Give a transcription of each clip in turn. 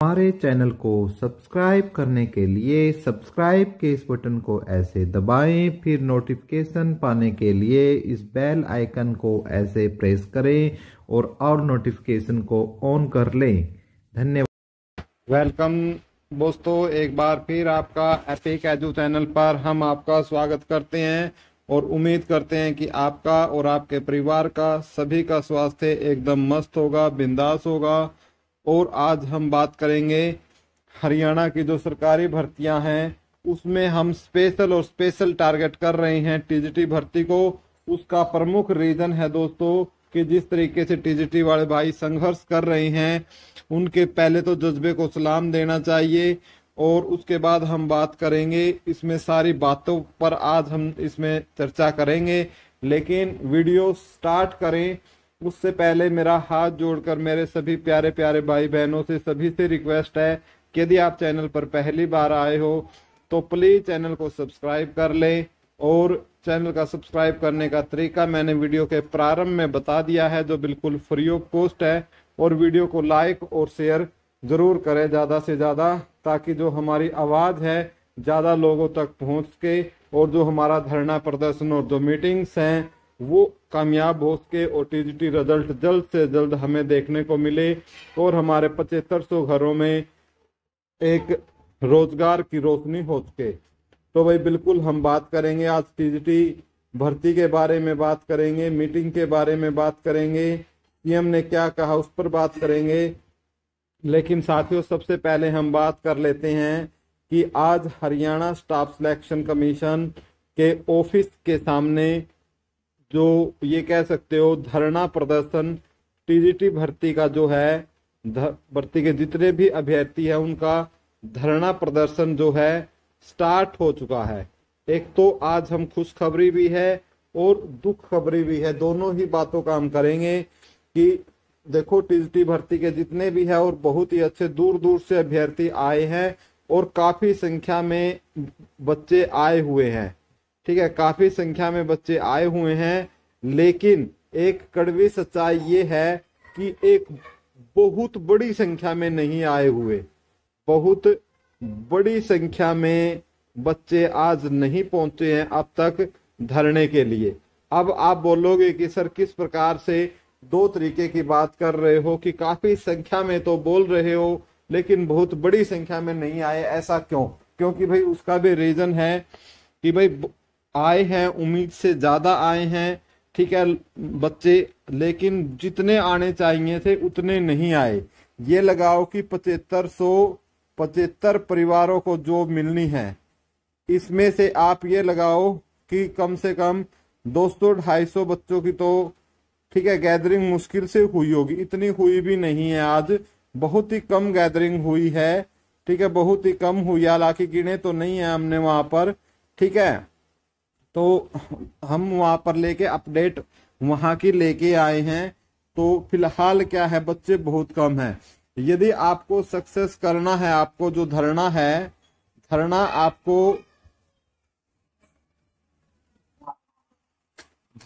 हमारे चैनल को सब्सक्राइब करने के लिए सब्सक्राइब के इस बटन को ऐसे दबाएं, फिर नोटिफिकेशन पाने के लिए इस बेल आइकन को ऐसे प्रेस करें और ऑल नोटिफिकेशन को ऑन कर लें। धन्यवाद। वेलकम दोस्तों, एक बार फिर आपका एपिक एजू चैनल पर हम आपका स्वागत करते हैं और उम्मीद करते हैं कि आपका और आपके परिवार का सभी का स्वास्थ्य एकदम मस्त होगा, बिंदास होगा। और आज हम बात करेंगे हरियाणा की जो सरकारी भर्तियां हैं उसमें हम स्पेशल टारगेट कर रहे हैं टीजीटी भर्ती को। उसका प्रमुख रीजन है दोस्तों कि जिस तरीके से टीजीटी वाले भाई संघर्ष कर रहे हैं उनके पहले तो जज्बे को सलाम देना चाहिए। और उसके बाद हम बात करेंगे, इसमें सारी बातों पर आज हम इसमें चर्चा करेंगे। लेकिन वीडियो स्टार्ट करें उससे पहले मेरा हाथ जोड़कर मेरे सभी प्यारे प्यारे भाई बहनों से सभी से रिक्वेस्ट है कि यदि आप चैनल पर पहली बार आए हो तो प्लीज चैनल को सब्सक्राइब कर लें। और चैनल का सब्सक्राइब करने का तरीका मैंने वीडियो के प्रारंभ में बता दिया है, जो बिल्कुल फ्री ऑफ कॉस्ट है। और वीडियो को लाइक और शेयर जरूर करें ज़्यादा से ज़्यादा, ताकि जो हमारी आवाज़ है ज़्यादा लोगों तक पहुँच के और जो हमारा धरना प्रदर्शन और जो मीटिंग्स हैं वो कामयाब हो सके और टीजीटी रिजल्ट जल्द से जल्द हमें देखने को मिले और हमारे 7500 घरों में एक रोजगार की रोशनी हो सके। तो भाई बिल्कुल हम बात करेंगे आज टीजीटी भर्ती के बारे में, बात करेंगे मीटिंग के बारे में, बात करेंगे सीएम ने क्या कहा उस पर बात करेंगे। लेकिन साथियों सबसे पहले हम बात कर लेते हैं कि आज हरियाणा स्टाफ सिलेक्शन कमीशन के ऑफिस के सामने जो ये कह सकते हो धरना प्रदर्शन टीजीटी भर्ती का जो है भर्ती के जितने भी अभ्यर्थी हैं उनका धरना प्रदर्शन जो है स्टार्ट हो चुका है। एक तो आज हम खुशखबरी भी है और दुख खबरी भी है, दोनों ही बातों का हम करेंगे कि देखो टीजीटी भर्ती के जितने भी है और बहुत ही अच्छे दूर दूर से अभ्यर्थी आए हैं और काफी संख्या में बच्चे आए हुए हैं। ठीक है, काफी संख्या में बच्चे आए हुए हैं। लेकिन एक कड़वी सच्चाई ये है कि एक बहुत बड़ी संख्या में नहीं आए हुए, बहुत बड़ी संख्या में बच्चे आज नहीं पहुंचे हैं अब तक धरने के लिए। अब आप बोलोगे कि सर किस प्रकार से दो तरीके की बात कर रहे हो कि काफी संख्या में तो बोल रहे हो लेकिन बहुत बड़ी संख्या में नहीं आए, ऐसा क्यों? क्योंकि भाई उसका भी रीजन है कि भाई आए हैं, उम्मीद से ज्यादा आए हैं, ठीक है बच्चे, लेकिन जितने आने चाहिए थे उतने नहीं आए। ये लगाओ कि 7575 परिवारों को जॉब मिलनी है, इसमें से आप ये लगाओ कि कम से कम 200-250 बच्चों की तो ठीक है गैदरिंग मुश्किल से हुई होगी, इतनी हुई भी नहीं है। आज बहुत ही कम गैदरिंग हुई है, ठीक है बहुत ही कम हुई, हालांकि गिने तो नहीं है हमने वहां पर, ठीक है। तो हम वहां पर लेके अपडेट वहां की लेके आए हैं। तो फिलहाल क्या है, बच्चे बहुत कम है। यदि आपको सक्सेस करना है, आपको जो धरना है, धरना आपको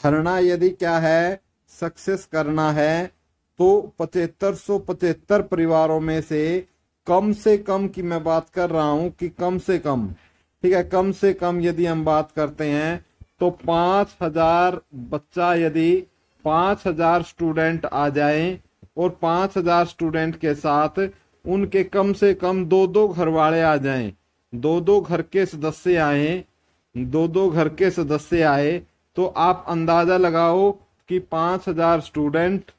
धरना यदि क्या है सक्सेस करना है तो 7575 परिवारों में से कम की मैं बात कर रहा हूं कि कम से कम, ठीक है कम से कम यदि हम बात करते हैं तो 5000 बच्चा, यदि 5000 स्टूडेंट आ जाएं और 5000 स्टूडेंट के साथ उनके कम से कम 2-2 घर वाले आ जाएं, 2-2 घर के सदस्य आए, 2-2 घर के सदस्य आए, तो आप अंदाजा लगाओ कि 5000 स्टूडेंट,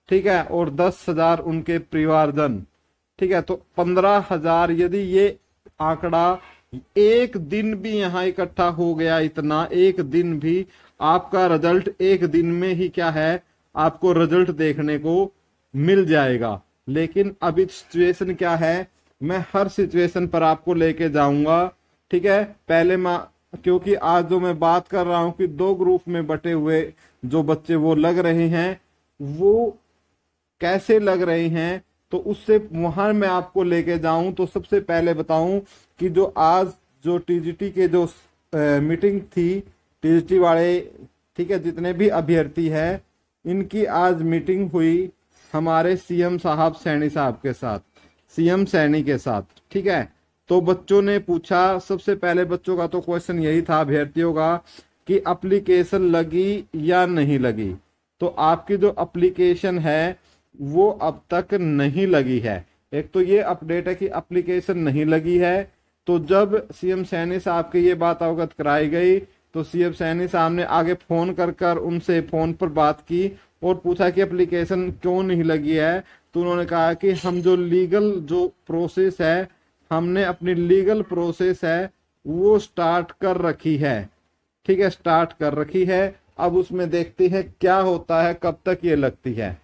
ठीक है, और 10,000 उनके परिवारजन, ठीक है, तो 15,000। यदि ये आंकड़ा एक दिन भी यहाँ इकट्ठा हो गया, इतना एक दिन भी, आपका रिजल्ट एक दिन में ही क्या है आपको रिजल्ट देखने को मिल जाएगा। लेकिन अभी सिचुएशन क्या है, मैं हर सिचुएशन पर आपको लेके जाऊंगा, ठीक है। पहले क्योंकि आज जो मैं बात कर रहा हूं कि 2 ग्रुप में बटे हुए जो बच्चे वो लग रहे हैं, वो कैसे लग रहे हैं, तो उससे वहां मैं आपको लेके जाऊं। तो सबसे पहले बताऊं कि जो आज जो टीजीटी के जो मीटिंग थी, टीजीटी वाले, ठीक है, जितने भी अभ्यर्थी हैं इनकी आज मीटिंग हुई हमारे सीएम साहब सैनी साहब के साथ। सीएम सैनी के साथ। ठीक है, तो बच्चों ने पूछा, सबसे पहले बच्चों का तो क्वेश्चन यही था अभ्यर्थियों का कि एप्लीकेशन लगी या नहीं लगी। तो आपकी जो एप्लीकेशन है वो अब तक नहीं लगी है। एक तो ये अपडेट है कि एप्लीकेशन नहीं लगी है। तो जब सीएम सैनी साहब की ये बात अवगत कराई गई तो सीएम सैनी साहब ने आगे फोन कर उनसे फोन पर बात की और पूछा कि एप्लीकेशन क्यों नहीं लगी है। तो उन्होंने कहा कि हम जो लीगल जो प्रोसेस है, हमने अपनी लीगल प्रोसेस है वो स्टार्ट कर रखी है। ठीक है, स्टार्ट कर रखी है, अब उसमें देखते हैं क्या होता है, कब तक ये लगती है।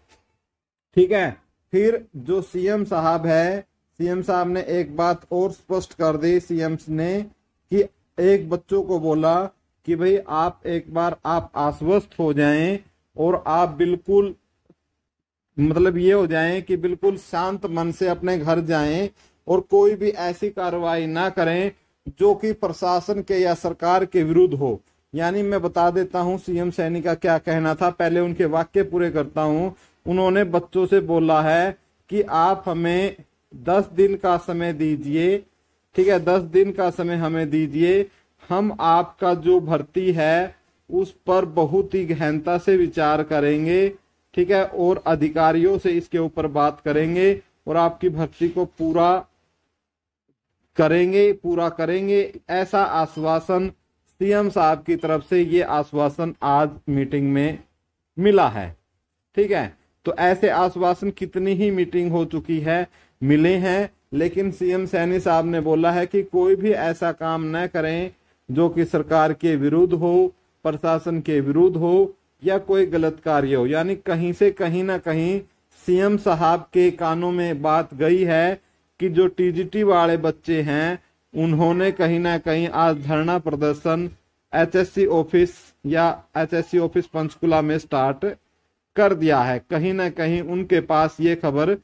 ठीक है, फिर जो सीएम साहब है, सीएम साहब ने एक बात और स्पष्ट कर दी सीएम ने कि एक बच्चों को बोला कि भाई आप एक बार आप आश्वस्त हो जाएं और आप बिल्कुल मतलब ये हो जाएं कि बिल्कुल शांत मन से अपने घर जाएं और कोई भी ऐसी कार्रवाई ना करें जो कि प्रशासन के या सरकार के विरुद्ध हो। यानी मैं बता देता हूं सीएम सैनी का क्या कहना था, पहले उनके वाक्य पूरे करता हूं। उन्होंने बच्चों से बोला है कि आप हमें 10 दिन का समय दीजिए। ठीक है, 10 दिन का समय हमें दीजिए, हम आपका जो भर्ती है उस पर बहुत ही गहनता से विचार करेंगे। ठीक है, और अधिकारियों से इसके ऊपर बात करेंगे और आपकी भर्ती को पूरा करेंगे। ऐसा आश्वासन सीएम साहब की तरफ से, ये आश्वासन आज मीटिंग में मिला है। ठीक है, तो ऐसे आश्वासन कितनी ही मीटिंग हो चुकी है, मिले हैं, लेकिन सीएम सैनी साहब ने बोला है कि कोई भी ऐसा काम न करें जो कि सरकार के विरुद्ध हो, प्रशासन के विरुद्ध हो या कोई गलत कार्य हो। यानी कहीं से कहीं ना कहीं सीएम साहब के कानों में बात गई है कि जो टीजीटी वाले बच्चे हैं उन्होंने कहीं ना कहीं आज धरना प्रदर्शन एचएससी ऑफिस पंचकुला में स्टार्ट कर दिया है। कहीं ना कहीं उनके पास ये खबर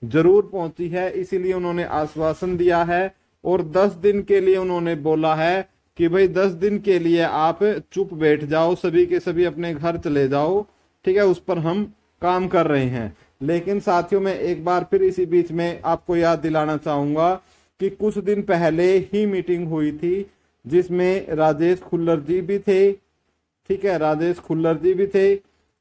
जरूर पहुंची है, इसीलिए उन्होंने आश्वासन दिया है और 10 दिन के लिए उन्होंने बोला है कि भाई 10 दिन के लिए आप चुप बैठ जाओ, सभी के सभी अपने घर चले जाओ। ठीक है, उस पर हम काम कर रहे हैं। लेकिन साथियों, मैं एक बार फिर इसी बीच में आपको याद दिलाना चाहूंगा कि कुछ दिन पहले ही मीटिंग हुई थी जिसमें राजेश खुल्लर जी भी थे। ठीक है, राजेश खुल्लर जी भी थे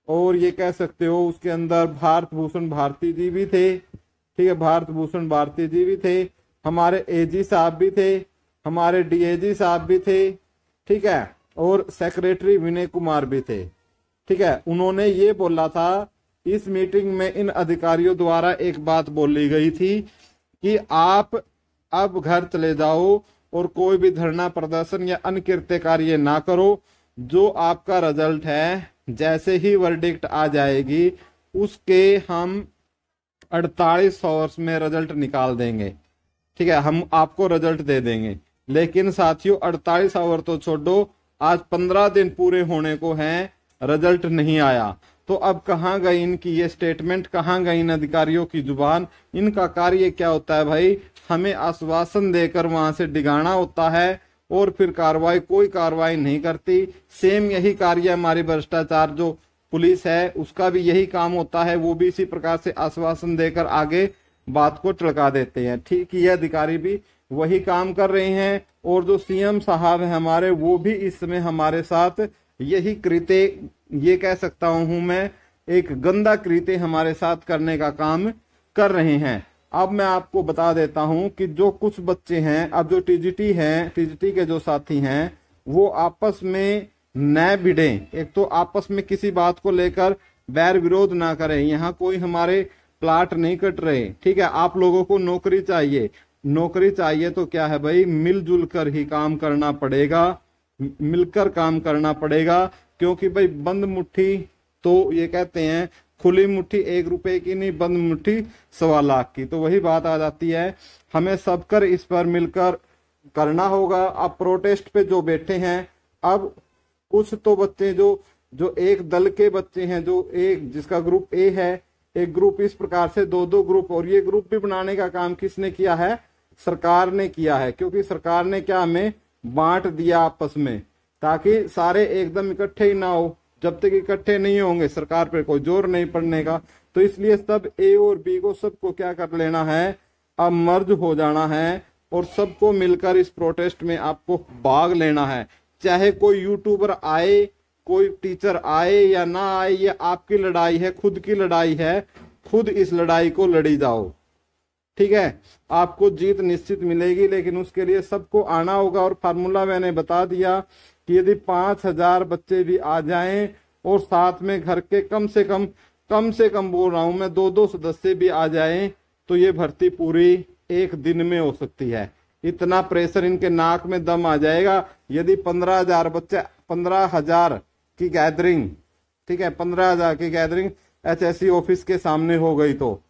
और ये कह सकते हो उसके अंदर भारत भूषण भारती जी भी थे। ठीक है, भारत भूषण भारती जी भी थे, हमारे एजी साहब भी थे, हमारे डीएजी साहब भी थे। ठीक है, और सेक्रेटरी विनय कुमार भी थे। ठीक है, उन्होंने ये बोला था, इस मीटिंग में इन अधिकारियों द्वारा एक बात बोली गई थी कि आप अब घर चले जाओ और कोई भी धरना प्रदर्शन या अन्य कृत्य कार्य ना करो। जो आपका रिजल्ट है, जैसे ही वर्डिक्ट आ जाएगी उसके हम 48 आवर्स में रिजल्ट निकाल देंगे। ठीक है, हम आपको रिजल्ट दे देंगे। लेकिन साथियों 48 आवर तो छोड़ो, आज 15 दिन पूरे होने को हैं, रिजल्ट नहीं आया। तो अब कहाँ गई इनकी ये स्टेटमेंट, कहाँ गई इन अधिकारियों की जुबान? इनका कार्य क्या होता है भाई? हमें आश्वासन देकर वहां से डिगाना होता है और फिर कोई कार्रवाई नहीं करती। सेम यही कार्य हमारी भ्रष्टाचार जो पुलिस है उसका भी यही काम होता है, वो भी इसी प्रकार से आश्वासन देकर आगे बात को टलका देते हैं। ठीक, ये अधिकारी भी वही काम कर रहे हैं और जो सीएम साहब है हमारे, वो भी इस समय हमारे साथ यही कृत्य, ये कह सकता हूं मैं, एक गंदा कृत्य हमारे साथ करने का काम कर रहे हैं। अब मैं आपको बता देता हूं कि जो कुछ बच्चे हैं, अब जो टीजीटी हैं, टीजीटी के जो साथी हैं, वो आपस में न भिड़ें। एक तो आपस में किसी बात को लेकर बैर विरोध ना करें। यहाँ कोई हमारे प्लाट नहीं कट रहे। ठीक है, आप लोगों को नौकरी चाहिए तो क्या है भाई, मिलजुल कर ही काम करना पड़ेगा, मिलकर काम करना पड़ेगा। क्योंकि भाई बंद मुट्ठी, तो ये कहते हैं खुली मुट्ठी 1 रुपए की नहीं, बंद मुट्ठी 1.25 लाख की। तो वही बात आ जाती है, हमें सबकर इस पर मिलकर करना होगा। अब प्रोटेस्ट पे जो बैठे हैं, अब कुछ तो बच्चे जो एक दल के बच्चे हैं, जो एक जिसका ग्रुप ए है, एक ग्रुप इस प्रकार से 2-2 ग्रुप, और ये ग्रुप भी बनाने का काम किसने किया है? सरकार ने किया है। क्योंकि सरकार ने क्या हमें बांट दिया आपस में, ताकि सारे एकदम इकट्ठे ही ना हो। जब तक इकट्ठे नहीं होंगे सरकार पे कोई जोर नहीं पड़ने का। तो इसलिए सब ए और बी को सबको क्या कर लेना है, अब मर्ज हो जाना है और सबको मिलकर इस प्रोटेस्ट में आपको भाग लेना है। चाहे कोई यूट्यूबर आए, कोई टीचर आए या ना आए, ये आपकी लड़ाई है, खुद की लड़ाई है। खुद इस लड़ाई को लड़ी जाओ, ठीक है। आपको जीत निश्चित मिलेगी, लेकिन उसके लिए सबको आना होगा। और फार्मूला मैंने बता दिया कि यदि 5,000 बच्चे भी आ जाएं और साथ में घर के कम से कम बोल रहा हूं मैं 2-2 सदस्य भी आ जाएं, तो ये भर्ती पूरी एक दिन में हो सकती है। इतना प्रेशर इनके नाक में दम आ जाएगा। यदि 15,000 बच्चे, 15,000 की गैदरिंग, ठीक है, 15,000 की गैदरिंग HSC ऑफिस के सामने हो गई तो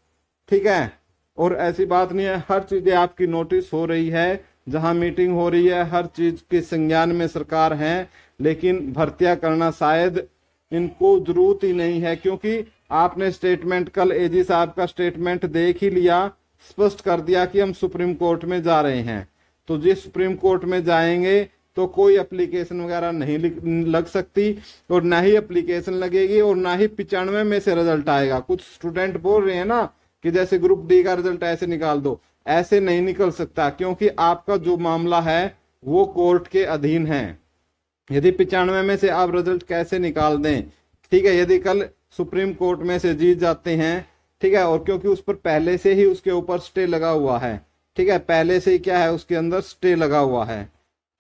ठीक है। और ऐसी बात नहीं है, हर चीजें आपकी नोटिस हो रही है, जहां मीटिंग हो रही है हर चीज के संज्ञान में सरकार है, लेकिन भर्तियां करना शायद इनको जरूरत ही नहीं है। क्योंकि आपने स्टेटमेंट कल एजी साहब का स्टेटमेंट देख ही लिया, स्पष्ट कर दिया कि हम सुप्रीम कोर्ट में जा रहे हैं। तो जिस सुप्रीम कोर्ट में जाएंगे तो कोई एप्लीकेशन वगैरह नहीं लग सकती, और ना ही एप्लीकेशन लगेगी और ना ही 95 में से रिजल्ट आएगा। कुछ स्टूडेंट बोल रहे हैं ना कि जैसे ग्रुप डी का रिजल्ट ऐसे निकाल दो, ऐसे नहीं निकल सकता, क्योंकि आपका जो मामला है वो कोर्ट के अधीन है। यदि 95 में से आप रिजल्ट कैसे निकाल दें, ठीक है। यदि कल सुप्रीम कोर्ट में से जीत जाते हैं, ठीक है, और क्योंकि उस पर पहले से ही उसके ऊपर स्टे लगा हुआ है, ठीक है, पहले से ही क्या है उसके अंदर स्टे लगा हुआ है,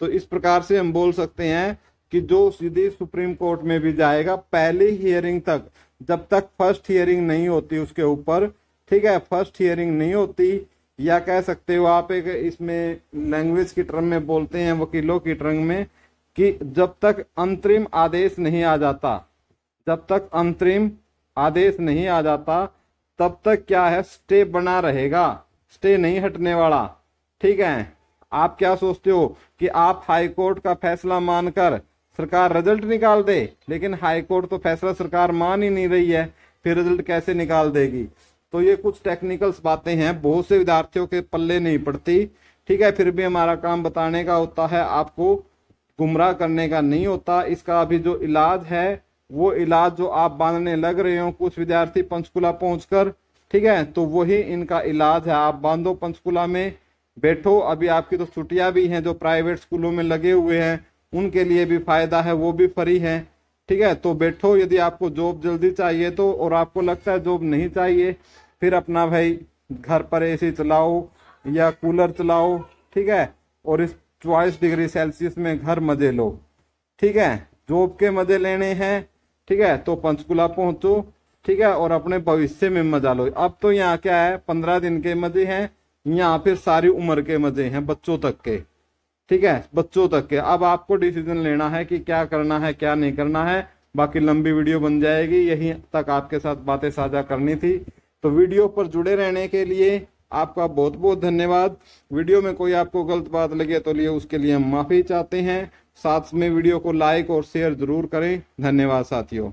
तो इस प्रकार से हम बोल सकते हैं कि जो सीधी सुप्रीम कोर्ट में भी जाएगा, पहली हियरिंग तक, जब तक फर्स्ट हियरिंग नहीं होती उसके ऊपर, ठीक है, फर्स्ट हियरिंग नहीं होती, या कह सकते हो आप एक इसमें लैंग्वेज की टर्म में बोलते हैं, वकीलों की टर्म में, कि जब तक अंतरिम आदेश नहीं आ जाता, जब तक अंतरिम आदेश नहीं आ जाता तब तक क्या है स्टे बना रहेगा, स्टे नहीं हटने वाला, ठीक है। आप क्या सोचते हो कि आप हाई कोर्ट का फैसला मानकर सरकार रिजल्ट निकाल दे, लेकिन हाई कोर्ट तो फैसला सरकार मान ही नहीं रही है, फिर रिजल्ट कैसे निकाल देगी। तो ये कुछ टेक्निकल्स बातें हैं, बहुत से विद्यार्थियों के पल्ले नहीं पड़ती, ठीक है। फिर भी हमारा काम बताने का होता है, आपको गुमराह करने का नहीं होता। इसका अभी जो इलाज है वो इलाज जो आप बांधने लग रहे हो कुछ विद्यार्थी पंचकुला पहुंचकर, ठीक है, तो वही इनका इलाज है। आप बांधो, पंचकुला में बैठो। अभी आपकी तो छुट्टियां भी हैं, जो प्राइवेट स्कूलों में लगे हुए हैं उनके लिए भी फायदा है, वो भी फ्री है, ठीक है। तो बैठो, यदि आपको जॉब जल्दी चाहिए तो, और आपको लगता है जॉब नहीं चाहिए, फिर अपना भाई घर पर एसी चलाओ या कूलर चलाओ, ठीक है, और इस 24 डिग्री सेल्सियस में घर मजे लो, ठीक है। जॉब के मजे लेने हैं, ठीक है, तो पंचकुला पहुंचो, ठीक है, और अपने भविष्य में मजा लो। अब तो यहाँ क्या है 15 दिन के मजे हैं, यहाँ फिर सारी उम्र के मजे हैं, बच्चों तक के, ठीक है, बच्चों तक के। अब आपको डिसीजन लेना है कि क्या करना है क्या नहीं करना है। बाकी लंबी वीडियो बन जाएगी, यहीं तक आपके साथ बातें साझा करनी थी। तो वीडियो पर जुड़े रहने के लिए आपका बहुत बहुत धन्यवाद। वीडियो में कोई आपको गलत बात लगे तो लिए उसके लिए हम माफी चाहते हैं। साथ में वीडियो को लाइक और शेयर जरूर करें। धन्यवाद साथियों।